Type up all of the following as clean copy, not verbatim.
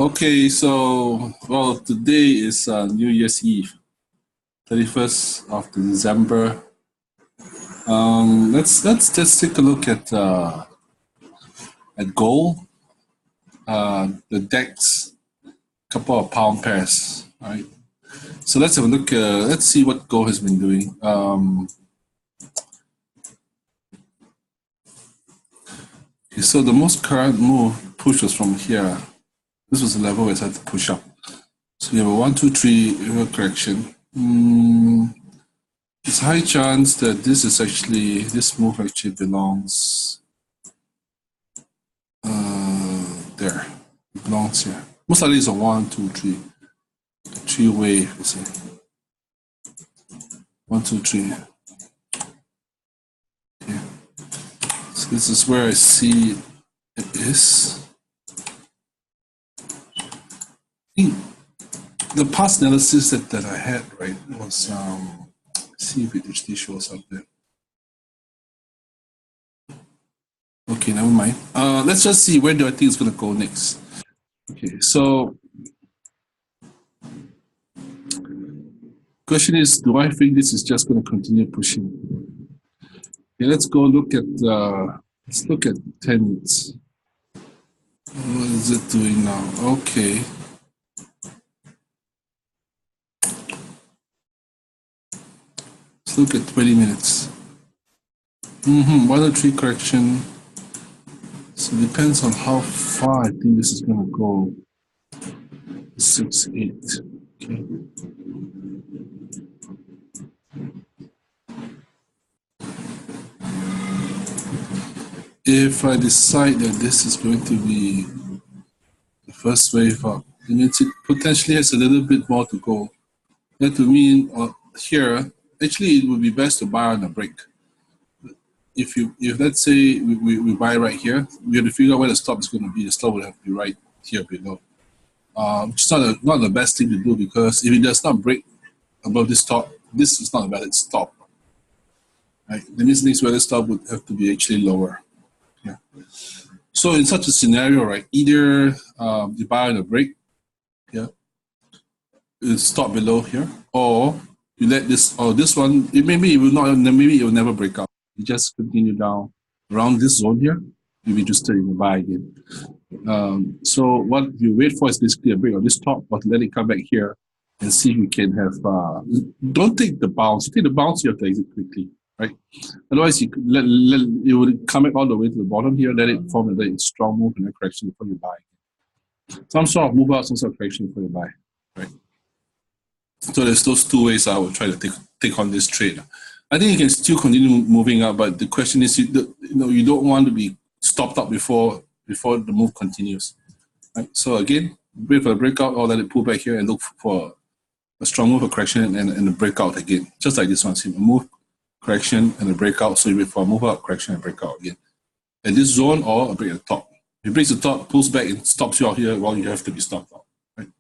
Okay, so today is New Year's Eve, 31st of December. Let's take a look at gold, the DEX, couple of pound pairs. All right. So let's have a look. Let's see what gold has been doing. Okay, so the most current move push was from here. This was the level where it had to push up. So we have a 1, 2, 3 correction. It's high chance that this move actually belongs there. It belongs here. Most likely it's a 1, 2, 3. Three-way, you see. 1, 2, 3. Okay. So this is where I see it is. The past analysis that I had, right, was see if it actually shows up there. Okay, never mind. Let's just see where do I think it's gonna go next. Okay, so question is, do I think this is just gonna continue pushing? Okay, let's go look at let's look at 10 minutes. What is it doing now? Okay. Let's look at 20 minutes. 1 or 3 correction. So it depends on how far I think this is going to go. 6, 8. Okay. If I decide that this is going to be the first wave up, it means it potentially has a little bit more to go. That to mean here, actually it would be best to buy on a break. If let's say we buy right here, we have to figure out where the stop is going to be. The stop would have to be right here below. Which is not the best thing to do, because if it does not break above this top, this is not a valid stop. Right? The next valid stop would have to be actually lower. Yeah. So in such a scenario, right, either you buy on a break, yeah, stop below here, or you let this, or this one, maybe it will never break out. You just continue down around this zone here. You'll be interested in the buy again. So what you wait for is basically a break on this top, but let it come back here and see if we can have. Don't take the bounce. Take the bounce, you have to exit quickly, right? Otherwise, it would come back all the way to the bottom here. Let it form a strong move and a correction before you buy. Some sort of move out, some sort of correction before you buy, right? So there's those two ways I would try to take on this trade. I think you can still continue moving up, but the question is, you don't want to be stopped up before the move continues. Right? So again, wait for the breakout, or let it pull back here and look for a strong move, a correction, and a breakout again. Just like this one, see a move, correction, and a breakout. So you wait for a move out, correction, and breakout again. At this zone, or a break at the top. If it breaks the top, pulls back, and stops you out here, well, you have to be stopped out. Right?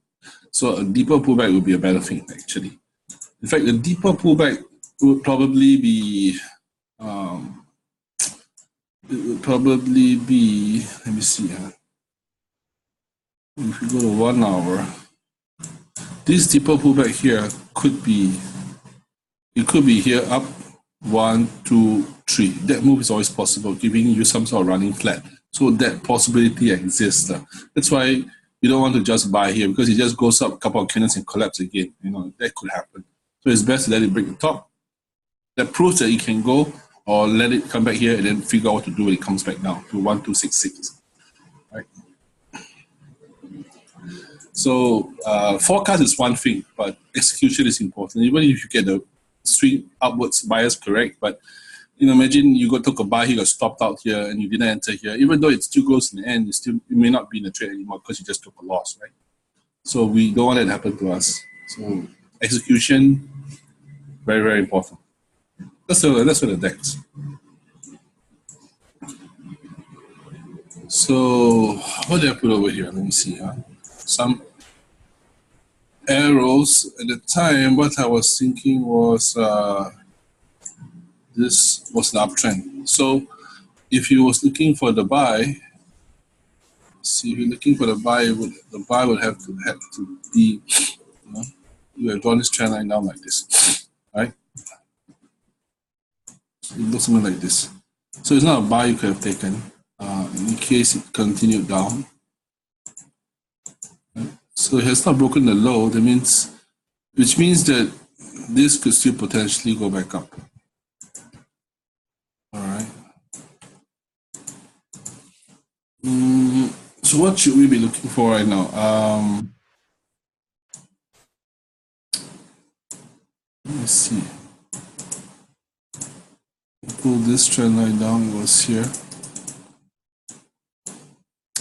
So a deeper pullback would be a better thing, actually. In fact, a deeper pullback would probably be let me see here. If we go to 1 hour, this deeper pullback here could be here up 1, 2, 3. That move is always possible, giving you some sort of running flat. So that possibility exists. That's why you don't want to just buy here, because it just goes up a couple of candles and collapse again. That could happen. So it's best to let it break the top. That proves that it can go, or let it come back here and then figure out what to do when it comes back down to 1266. Right. So forecast is one thing, but execution is important. Even if you get the swing upwards bias correct, but imagine you took a buy here, got stopped out here, and you didn't enter here. Even though it still goes in the end, it may not be in the trade anymore because you just took a loss, right? So we don't want that to happen to us. So execution, very, very important. That's for the DEX. So what did I put over here? Let me see. Some arrows. At the time, what I was thinking was this was the uptrend. So if you was looking for the buy, See, if you're looking for the buy, the buy would have to be, you have drawn this trend line down like this, right? It looks something like this. So it's not a buy you could have taken in case it continued down. Right? So it has not broken the low. That means, which means that this could still potentially go back up. All right. So what should we be looking for right now? Let me see. Pull this trend line down, it was here.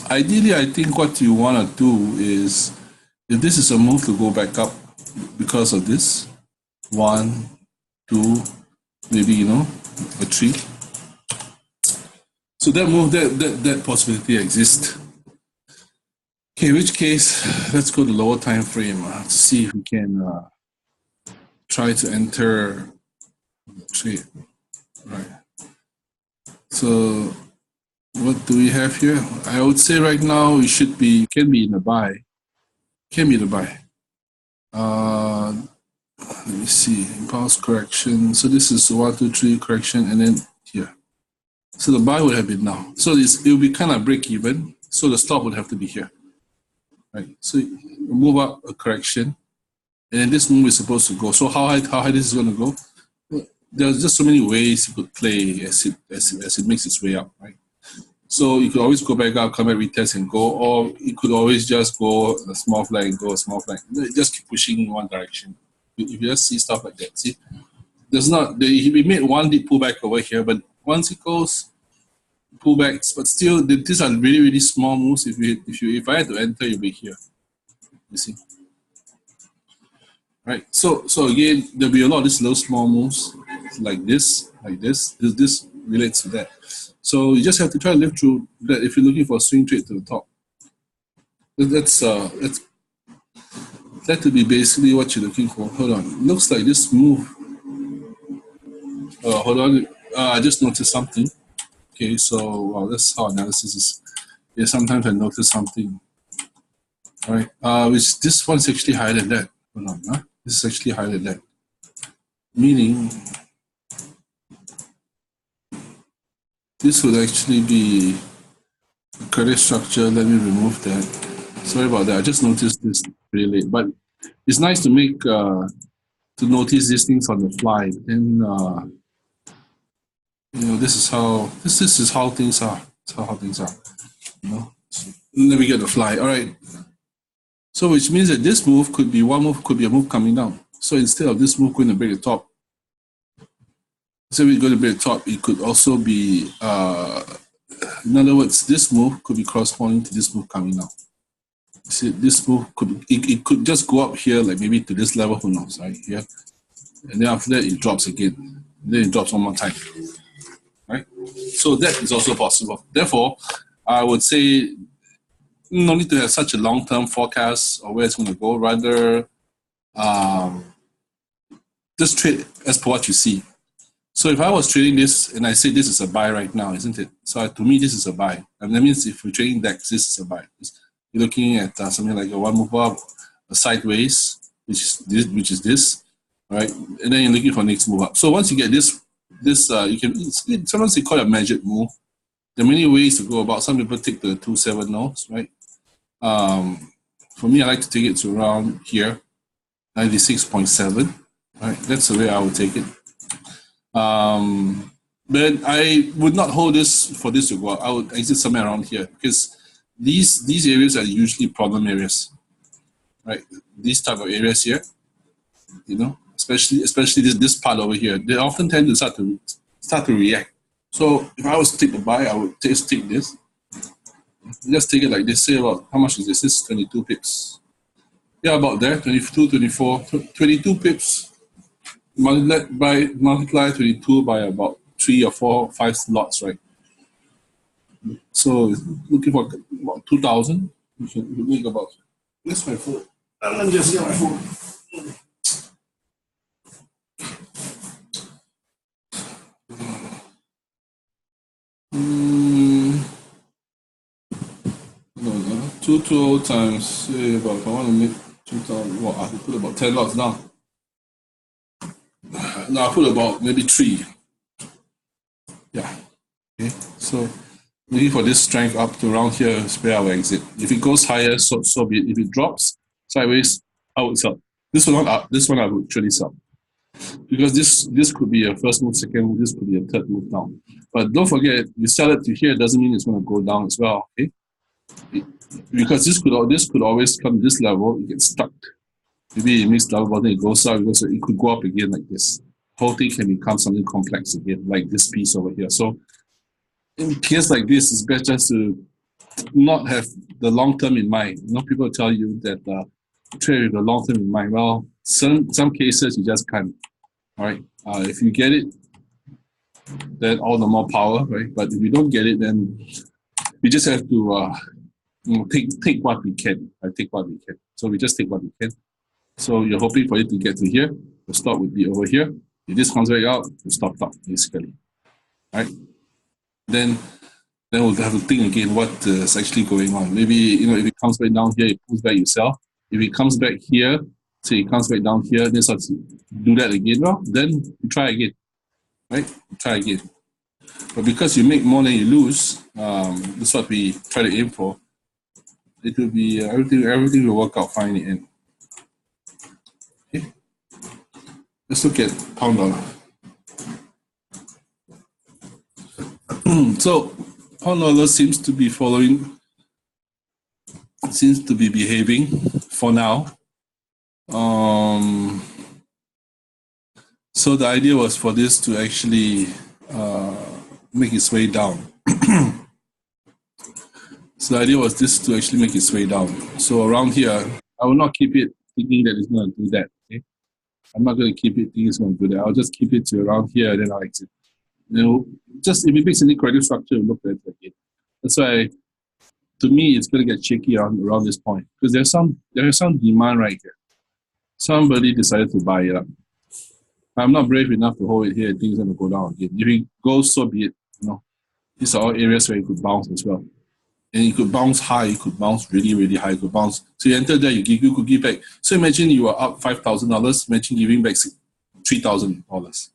Ideally, I think what you want to do is, if this is a move to go back up because of this, 1, 2, maybe, a 3. So that move, that possibility exists. Okay, in which case, let's go to lower time frame to see if we can try to enter the trade. Right. So what do we have here? I would say right now we can be in a buy. Can be in a buy. Let me see, impulse correction. So this is 1, 2, 3 correction, and then here. So the buy would have been now. So it will be kind of break even. So the stop would have to be here. Right. So move up a correction, and then this move is supposed to go. So how high this is going to go? There's just so many ways you could play as it makes its way up, right? So you could always go back up, come back, retest, and go, or you could always just go a small flag and go a small flag. Just keep pushing in one direction. If you just see stuff like that, see, we made one deep pullback over here, but once it goes pullbacks, but still these are really, really small moves. If I had to enter, you'll be here. You see. Right. So again, there'll be a lot of these little small moves like this. This relates to that. So you just have to try to live through that if you're looking for a swing trade to the top. That would be basically what you're looking for. Hold on. It looks like this move. Hold on. I just noticed something. Okay, so that's how analysis is. Yeah, sometimes I notice something. All right. Which this one's actually higher than that. Hold on. Huh? This is actually higher than that. Meaning this would actually be a credit structure. Let me remove that. Sorry about that. I just noticed this really late. But it's nice to make to notice these things on the fly. Then this is how things are. This is how things are. Let me get the fly. All right. So which means that this move could be one move, could be a move coming down. So instead of this move going to break the top, so we're going to break the top, it could also be, in other words, this move could be corresponding to this move coming down. See, this move it could just go up here, like maybe to this level, who knows, right? Here. And then after that, it drops again. Then it drops one more time, right? So that is also possible. Therefore, I would say no need to have such a long-term forecast or where it's going to go. Rather, just trade as per what you see. So if I was trading this and I say this is a buy right now, isn't it? So to me, this is a buy. And that means if we're trading DEX, this is a buy. You're looking at something like a one move up, a sideways, which is this, right? And then you're looking for next move up. So once you get this, you can sometimes they call it a measured move. There are many ways to go about. Some people take the 270s, right? For me, I like to take it to around here, 96.7. Right, that's the way I would take it. But I would not hold this for this to go up. I would exit somewhere around here because these areas are usually problem areas, right? These type of areas here, especially this part over here, they often tend to start to react. So if I was to take the buy, I would just take this. Just take it like this. Say about how much is this? This is 22 pips. Yeah, about there, 22, 24, 22 pips. Multiply 22 by about 3 or 4, 5 slots, right? So looking for about 2,000. You should make about. That's my phone. I'm just get my phone. No, 220 times, say about, if I want to make 2,000, well, I could put about 10 lots now. Now I put about maybe 3. Yeah. Okay. So looking for this strength up to around here is where I will exit. If it goes higher, so be it. If it drops sideways, I would sell. This one not up. This one I would actually sell. Because this could be a first move, second move, this could be a third move down. But don't forget, you sell it to here doesn't mean it's going to go down as well. Okay, because this could always come to this level, it gets stuck. Maybe it makes double bottom, it goes up, it could go up again like this. Whole thing can become something complex again, like this piece over here. So in case like this, it's best just to not have the long term in mind. You know, people tell you that trade with the long term in mind. Well, some cases you just can't. All right. If you get it, then all the more power, right? But if you don't get it, then we just have to take what we can. Take what we can. So we just take what we can. So you're hoping for it to get to here. The stop would be over here. If this comes back out, you stop up basically. All right. Then we'll have to think again what is actually going on. Maybe if it comes back down here, it pulls back, you sell. If it comes back here, say it comes back down here, then start to do that again. Well, then you try again. Right? Try again. But because you make more than you lose, that's what we try to aim for. It will be everything will work out fine in the end. Okay. Let's look at pound dollar. So pound dollar seems to be behaving for now. So the idea was for this to actually make its way down. So the idea was this to actually make its way down. So around here, I will not keep it thinking that it's going to do that. Okay? I'm not going to keep it thinking it's going to do that. I'll just keep it to around here, then I'll exit. Just if it makes any corrective structure, look at it again. That's why, to me, it's going to get shaky around this point because there is some demand right here. Somebody decided to buy it up. I'm not brave enough to hold it here and think it's going to go down again. If it goes, so be it. These are all areas where it could bounce as well. And it could bounce high, it could bounce really, really high, it could bounce. So you enter there, you could give back. So imagine you are up $5,000, imagine giving back $3,000.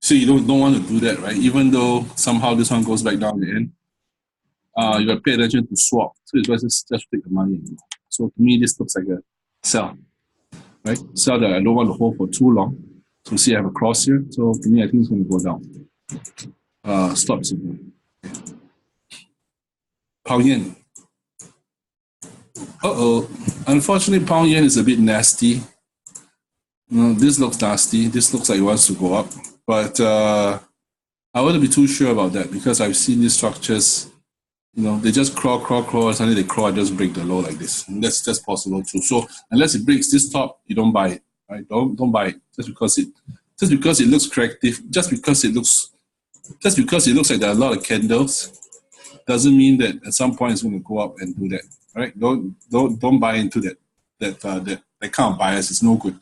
So you don't want to do that, right? Even though somehow this one goes back down the end, you got to pay attention to swap. So it's just take the money. So to me, this looks like a sell, right? Sell that I don't want to hold for too long. So see, I have a cross here. So to me, I think it's going to go down. Stop signal. Pound yen. Unfortunately, pound yen is a bit nasty. This looks nasty. This looks like it wants to go up. But I wouldn't be too sure about that because I've seen these structures, they just crawl, suddenly they crawl and just break the low like this. And that's possible too. So unless it breaks this top, you don't buy it. Right? Don't buy it just because it looks corrective, just because it looks like there are a lot of candles, doesn't mean that at some point it's going to go up and do that. All right? Don't buy into that kind of bias. It's no good.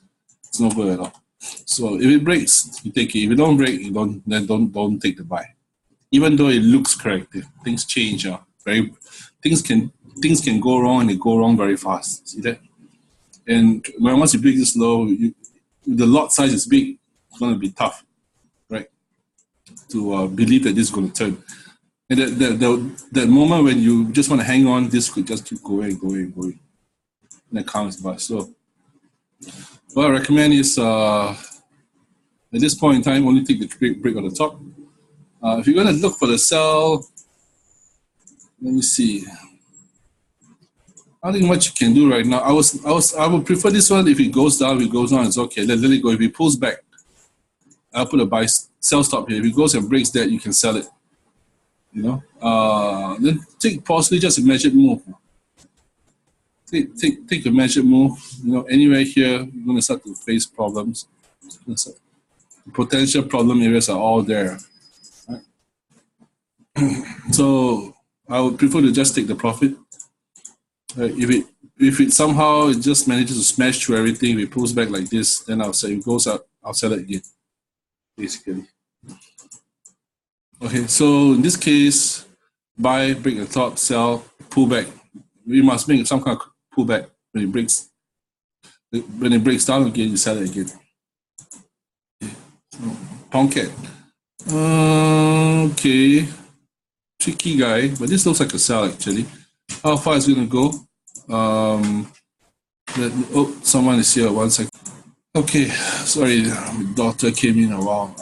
It's no good at all. So if it breaks, you take it. If it don't break, then don't take the buy. Even though it looks corrective, things change. Things can go wrong and they go wrong very fast. See that? And once you break this low, the lot size is big. It's going to be tough, right? To believe that this is going to turn. And that moment when you just want to hang on, this could just keep going. And it comes by. So what I recommend is at this point in time, only take the break on the top. If you're going to look for the sell, let me see. I think what you can do right now, I would prefer this one. If it goes down, it's okay. Let it go. If it pulls back, I'll put a sell stop here. If it goes and breaks that, you can sell it. Then take possibly just a measured move. Take a measured move. Anywhere here, you're going to start to face problems. Potential problem areas are all there. Right? So I would prefer to just take the profit. If it somehow it just manages to smash through everything, if it pulls back like this, then I'll say it goes up, I'll sell it again. Basically. Okay, so in this case, buy, break the top, sell, pull back. we must make some kind of pullback when it breaks. When it breaks down again, you sell it again. Okay. So, pound cat. Okay, tricky guy, but this looks like a sell actually. How far is it going to go? Someone is here. 1 second. Okay, sorry, my daughter came in a while.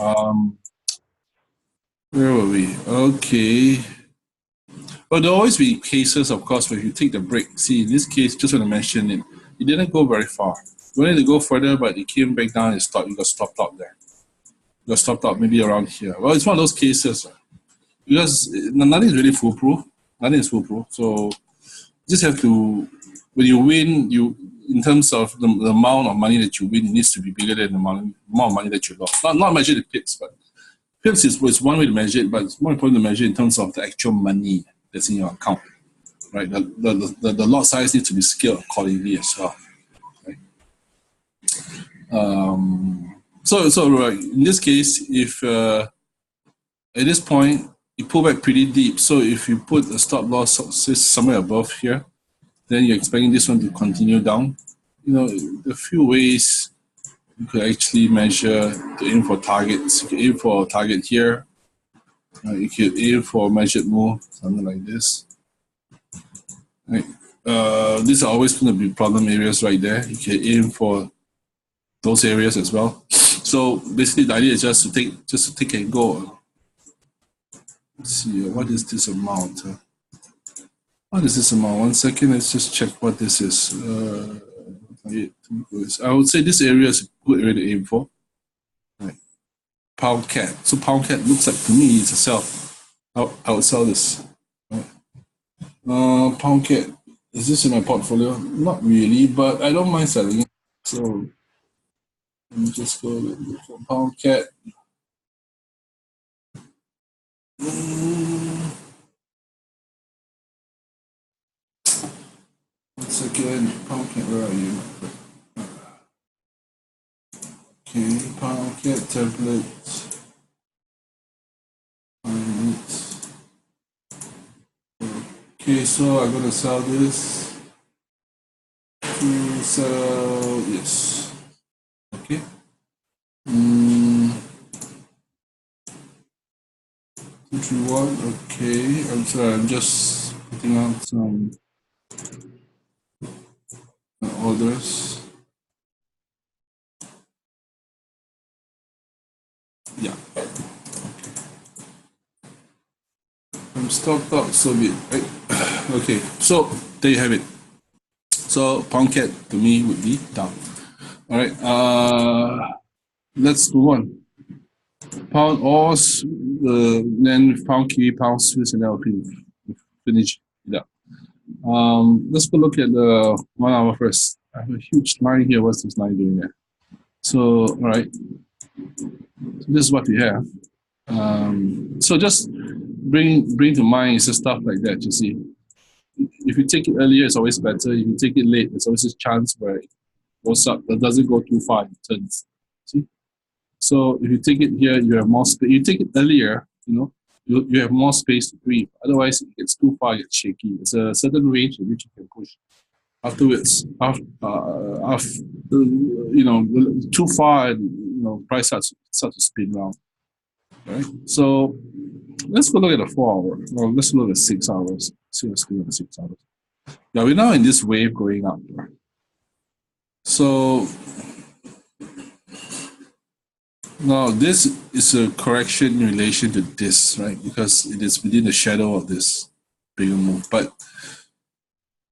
Where were we? Okay. But there'll always be cases, of course, where you take the break. See, in this case, just want to mention it, it didn't go very far. You wanted to go further, but it came back down and stopped. You got stopped out there. You got stopped out maybe around here. Well, it's one of those cases because nothing is really foolproof. Nothing is foolproof. So you just have to, when you win, in terms of the amount of money that you win, it needs to be bigger than the amount of money that you lost. Not measured in pips, but pips is one way to measure it, but it's more important to measure in terms of the actual money that's in your account, right? The lot size needs to be scaled accordingly as well, right? So right, in this case, if at this point you pull back pretty deep, so if you put a stop loss somewhere above here, then you're expecting this one to continue down. You know, a few ways you could actually measure to aim for targets. You could aim for a target here. You could aim for a measured move, something like this. Right. These are always going to be problem areas right there. You can aim for those areas as well. So basically, the idea is just to take and go. Let's see, what is this amount? What is this amount? 1 second, let's just check what this is. I would say this area is a good area to aim for. Right. Pound cat. So pound cat looks like to me it's a sell. I would sell this. Right. Pound cat. Is this in my portfolio? Not really, but I don't mind selling it. So let me just go look for pound cat. Once again, pound cat, where are you? Okay, pound cat template. Okay, so I'm gonna sell this to sell yes. Okay. 231. Okay, I'm sorry. I'm just putting out some orders. Yeah. Okay. I'm stopped out so bit. Right? Okay, so there you have it. So pound cat to me would be down. All right. Let's move on. Pound Oz, then pound Kiwi, pound Swiss, and then we'll finish it up. Let's go look at the 1 hour first. I have a huge line here. What's this line doing there? So, all right. So this is what we have. So just bring to mind is stuff like that, you see. If you take it earlier, it's always better. If you take it late, there's always a chance where it goes up, but doesn't go too far, it turns. See? So if you take it here, you have more space. You take it earlier, you have more space to breathe. Otherwise, it gets too far, it's shaky. It's a certain range in which you can push. Afterwards, too far, price starts to spin around. Right? So let's go look at the 4 hour. Well, let's look at 6 hours. See what's going on 6 hours. Yeah, we're now in this wave going up. Right? So now this is a correction in relation to this, right? Because it is within the shadow of this bigger move. But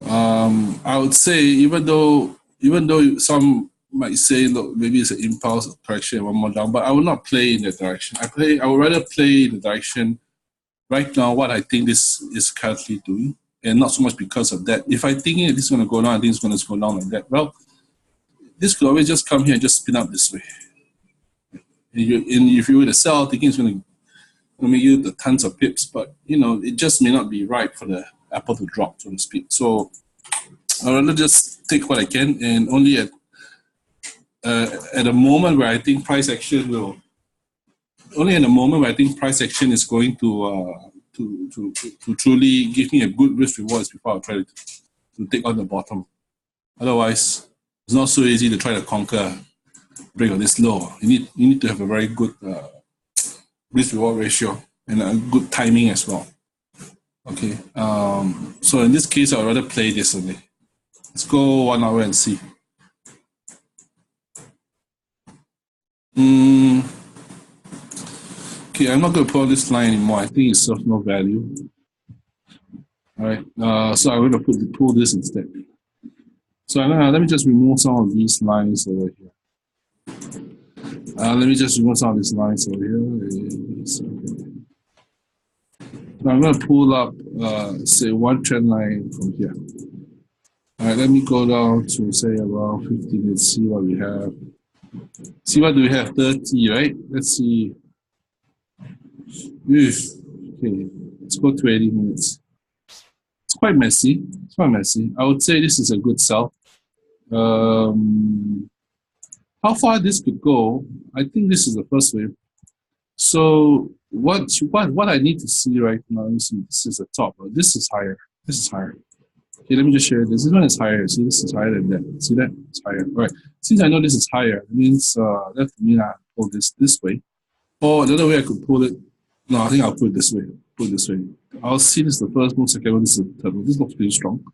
I would say even though some might say, look, maybe it's an impulse correction, one more down, but I will not play in that direction. I would rather play in the direction right now what I think this is currently doing, and not so much because of that. If I think this is going to go down, I think it's going to go down like that. Well, this could always just come here and just spin up this way. And if you were to sell, thinking it's going to make you the tons of pips, but it just may not be right for the apple to drop, so to speak. So I'd rather just take what I can, and only at a moment where I think price action will. Only in a moment where I think price action is going to truly give me a good risk rewards before I try to to take on the bottom. Otherwise, it's not so easy to try to conquer break of this low. You need to have a very good risk reward ratio and a good timing as well. Okay, so in this case, I'd rather play this only. Let's go 1 hour and see. Okay, I'm not going to put on this line anymore. I think it serves no value. All right, so I'm going to pull this instead. So let me just remove some of these lines over here. Let me just remove some of these lines over here. Now I'm going to pull up, say, one trend line from here. All right, let me go down to, say, around 15 and see what we have. See what do we have? 30, right? Let's see. Okay, let's go 20 minutes. It's quite messy. It's quite messy. I would say this is a good sell. How far this could go, I think this is the first wave. So what I need to see right now, let me see, this is the top. This is higher. This is higher. Okay, let me just share this. This one is higher. See, this is higher than that. See that? It's higher. All right. Since I know this is higher, it means that means I pull this way. Or another way I could pull it. No, I think I'll put it this way. Put it this way. I'll see this is the first move, second one, this is the third move. This looks pretty strong.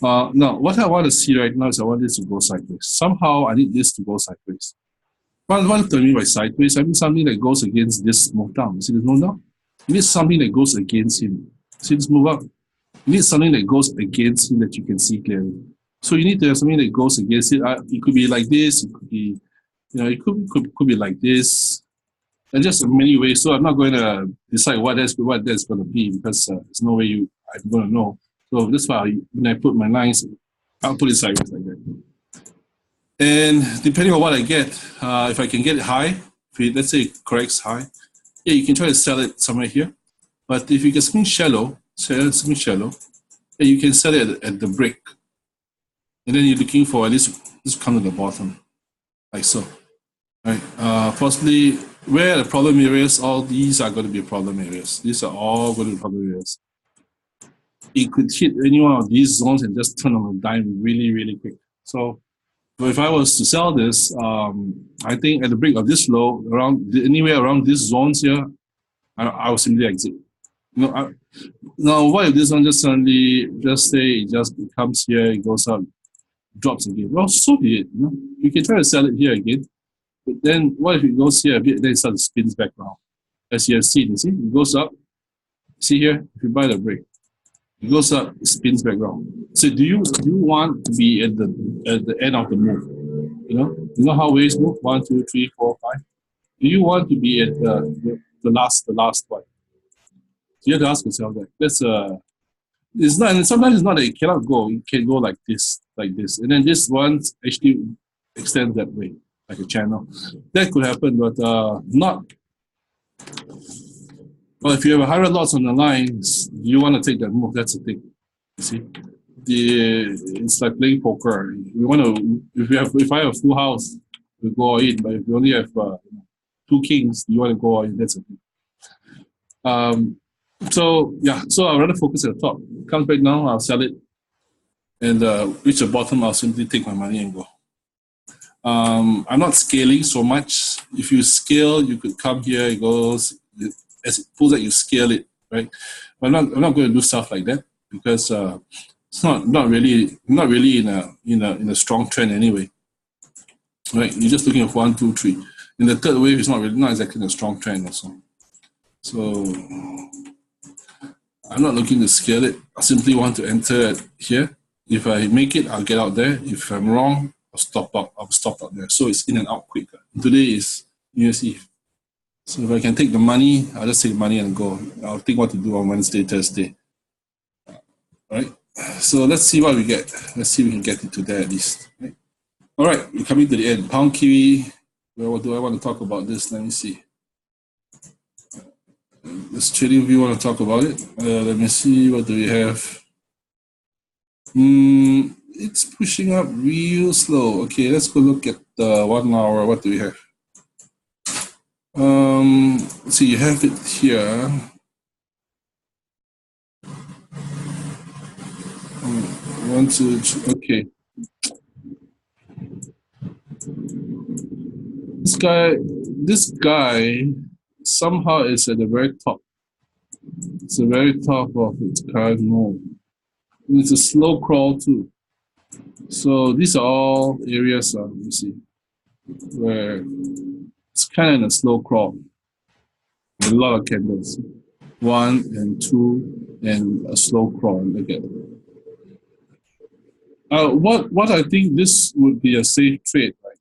Now, what I want to see right now is I want this to go sideways. Somehow, I need this to go sideways. What do I mean by sideways? I mean something that goes against this move down. See this move down? You need something that goes against him. See this move up? You need something that goes against him that you can see clearly. So you need to have something that goes against it. It could be like this. It could be, it could be like this. And just in many ways. So I'm not going to decide what that's going to be because there's no way I'm going to know. So that's why when I put my lines, I'll put it sideways like that. And depending on what I get, if I can get it high, let's say it corrects high, yeah, you can try to sell it somewhere here. But if you get something shallow, yeah, you can sell it at the break. And then you're looking for at least come to the bottom, like so. Right? Possibly where the problem areas, all these are going to be problem areas. These are all going to be problem areas. It could hit any one of these zones and just turn on a dime really, really quick. So if I was to sell this, I think at the break of this low, anywhere around these zones here, I will simply exit. Now, what if this one just suddenly, just say it just comes here, it goes up, drops again? Well, so be it. You can try to sell it here again. But then what if it goes here a bit, then it starts to spins back around? As you have seen, you see, it goes up. See here, if you buy the break, it goes up, it spins back around. So do you want to be at the end of the move? You know how waves move? 1, 2, 3, 4, 5. Do you want to be at the last one? So you have to ask yourself that. It's not, and sometimes it's not that it cannot go. It can go like this, and then this one actually extends that way, like a channel. That could happen, but not. Well, if you have 100 lots on the lines, you want to take that move. That's the thing. You see, it's like playing poker. We want to. If I have a full house, we go all in. But if you only have 2 kings, you want to go all in. That's the thing. So yeah, so I'd rather focus at the top. It comes back now, I'll sell it, and reach the bottom, I'll simply take my money and go. I'm not scaling so much. If you scale, you could come here. It goes as it pulls out, you scale it, right? But I'm not going to do stuff like that because it's not really in a strong trend anyway, right? You're just looking at 1, 2, 3. In the third wave, it's not exactly in a strong trend also. So I'm not looking to scale it. I simply want to enter it here. If I make it, I'll get out there. If I'm wrong, I'll stop out there. So it's in and out quicker. Today is New Year's Eve. So if I can take the money, I'll just take the money and go. I'll think what to do on Wednesday, Thursday. All right. So let's see what we get. Let's see if we can get into there at least. Right? All right, we're coming to the end. Pound Kiwi. Well, what do I want to talk about this? Let me see. This trading view, want to talk about it. Let me see, what do we have? It's pushing up real slow. Okay, let's go look at the 1 hour. What do we have? So you have it here. One, two, okay. This guy somehow is at the very top. It's the very top of its current move. And it's a slow crawl too. So these are all areas, you see, where it's kind of in a slow crawl. With a lot of candles. 1 and 2 and a slow crawl. Look at it. What I think this would be a safe trade, right?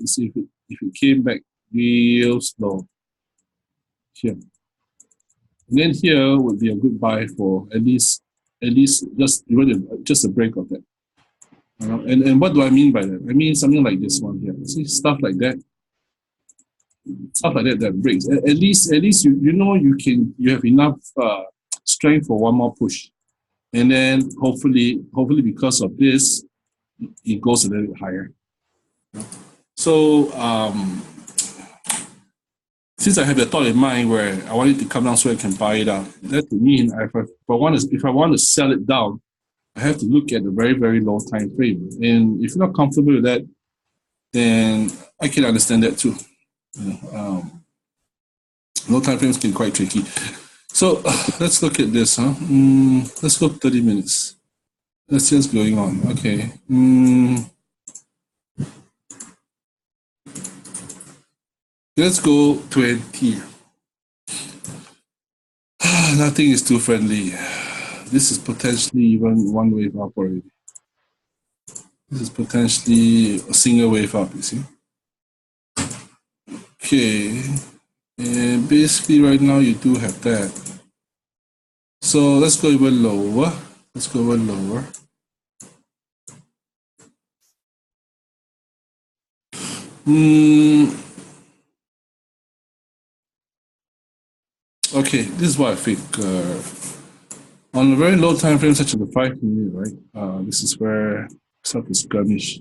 Is if it came back real slow here. And then here would be a good buy for at least just a break of that. And what do I mean by that? I mean something like this one here. See, stuff like that that breaks. At least you know you have enough strength for one more push, and then hopefully because of this, it goes a little bit higher. So since I have the thought in mind where I want it to come down so I can buy it up, that to me, if I want to sell it down, I have to look at the very, very low time frame. And if you're not comfortable with that, then I can understand that too. Low time frames can be quite tricky. So let's look at this. Let's go 30 minutes. Let's see what's going on. Okay. Let's go 20. Nothing is too friendly. This is potentially even one wave up already. This is potentially a single wave up, you see. Okay. And basically right now you do have that. So let's go even lower. Let's go even lower. Okay, this is what I think. On a very low time frame, such as the 5 minute, right? This is where start to skirmish.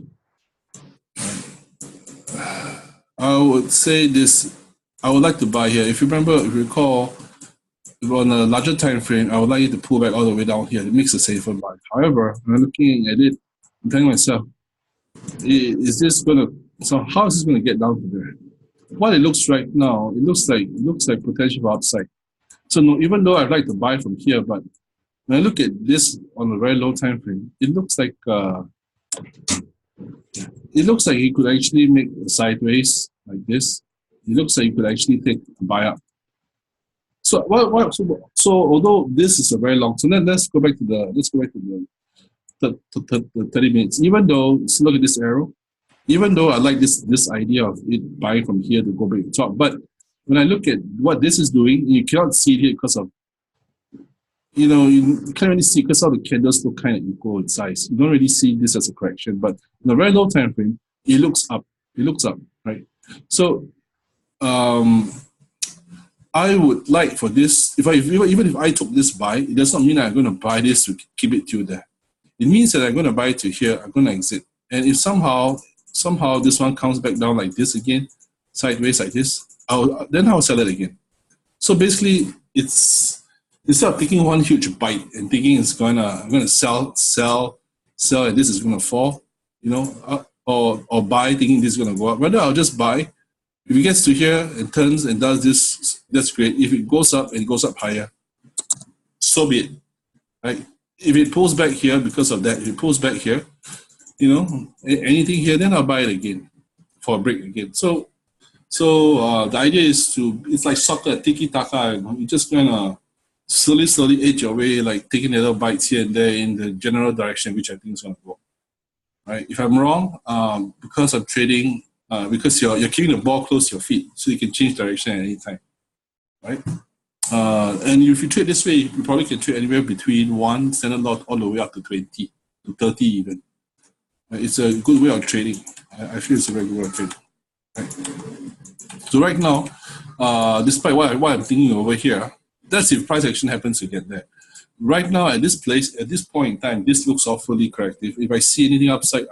I would say this. I would like to buy here. If you recall, on a larger time frame, I would like you to pull back all the way down here. It makes a safer buy. However, when I'm looking at it, I'm telling myself, is this gonna? So how is this gonna get down to there? What it looks right now, it looks like potential upside. So no, even though I'd like to buy from here, but when I look at this on a very low time frame, it looks like it could actually make a sideways like this. It looks like you could actually take a buy up. So so although this is a very long, so then let's go back to the 30 minutes. Even though, look at this arrow, even though I like this idea of it buying from here to go back to the top, but when I look at what this is doing, you cannot see it here because of, you can't really see because all the candles look kind of equal in size. You don't really see this as a correction, but in a very low time frame, it looks up. It looks up, right? So I would like for this, even if I took this buy, it does not mean I'm going to buy this to keep it till there. It means that I'm going to buy it to here, I'm going to exit. And if somehow this one comes back down like this again, sideways like this, then I'll sell it again. So basically, it's instead of taking one huge bite and thinking I'm gonna sell, and this is gonna fall, or buy thinking this is gonna go up. Rather, I'll just buy. If it gets to here and turns and does this, that's great. If it goes up and goes up higher, so be it. Right? If it pulls back here because of that, if it pulls back here, anything here, then I'll buy it again for a break again. So the idea is it's like soccer, tiki-taka, you're just gonna slowly edge your way, like taking little bites here and there in the general direction, which I think is gonna go. Right? If I'm wrong, because I'm trading, because you're keeping the ball close to your feet, so you can change direction at any time. Right? And if you trade this way, you probably can trade anywhere between 1 standard lot all the way up to 20 to 30 even. Right? It's a good way of trading. I feel it's a very good way of trading. Right? So right now, despite what I'm thinking over here, that's if price action happens to get there. Right now, at this point in time, this looks awfully correct. If I see anything upside,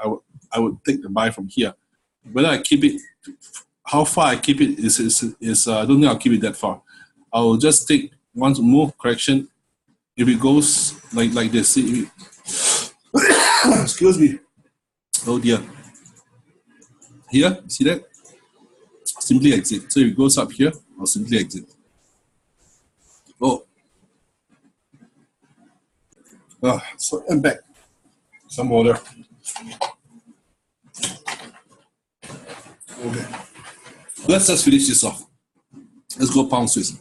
I would take the buy from here. Whether I keep it, how far I keep it is I don't think I'll keep it that far. I will just take one more correction. If it goes like this, see, Excuse me. Oh dear. Here, see that? Simply exit. So if it goes up here, I'll simply exit. Oh. So I'm back. Some water. Okay. Let's just finish this off. Let's go pound Swiss.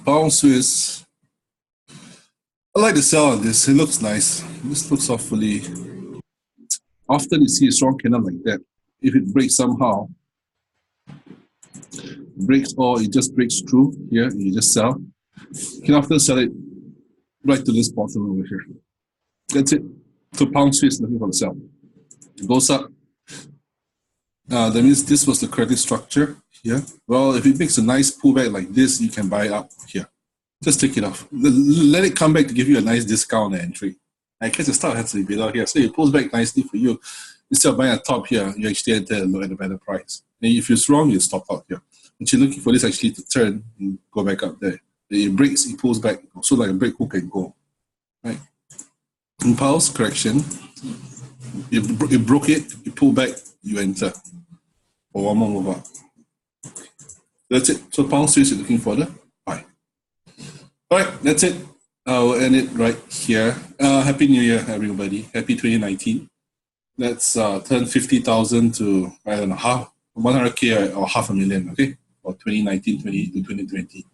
Pound Swiss. I like the sell on this. It looks nice. This looks awfully. Often you see a strong candle like that. If it breaks somehow, breaks or it just breaks through here, you just sell. You can often sell it right to this bottom over here. That's it. So pound Swiss looking for the sell. It goes up. That means this was the credit structure here. Well, if it makes a nice pullback like this, you can buy it up here. Just take it off. Let it come back to give you a nice discount entry. I guess the stock has to be bid out here. So it pulls back nicely for you. Instead of buying a top here, you actually enter and look at a better price. And if you're wrong, you stop out here. But you're looking for this actually to turn and go back up there. It breaks, it pulls back. So like a break hook and go. Right? Impulse correction. You broke it, you pull back, you enter. Or one more move up. That's it. So pound Swiss, you're looking for the buy. All right, that's it. I'll end it right here. Happy New Year, everybody. Happy 2019. Let's turn 50,000 to, I don't know, 100K or 500,000, okay? For 2019, 2020.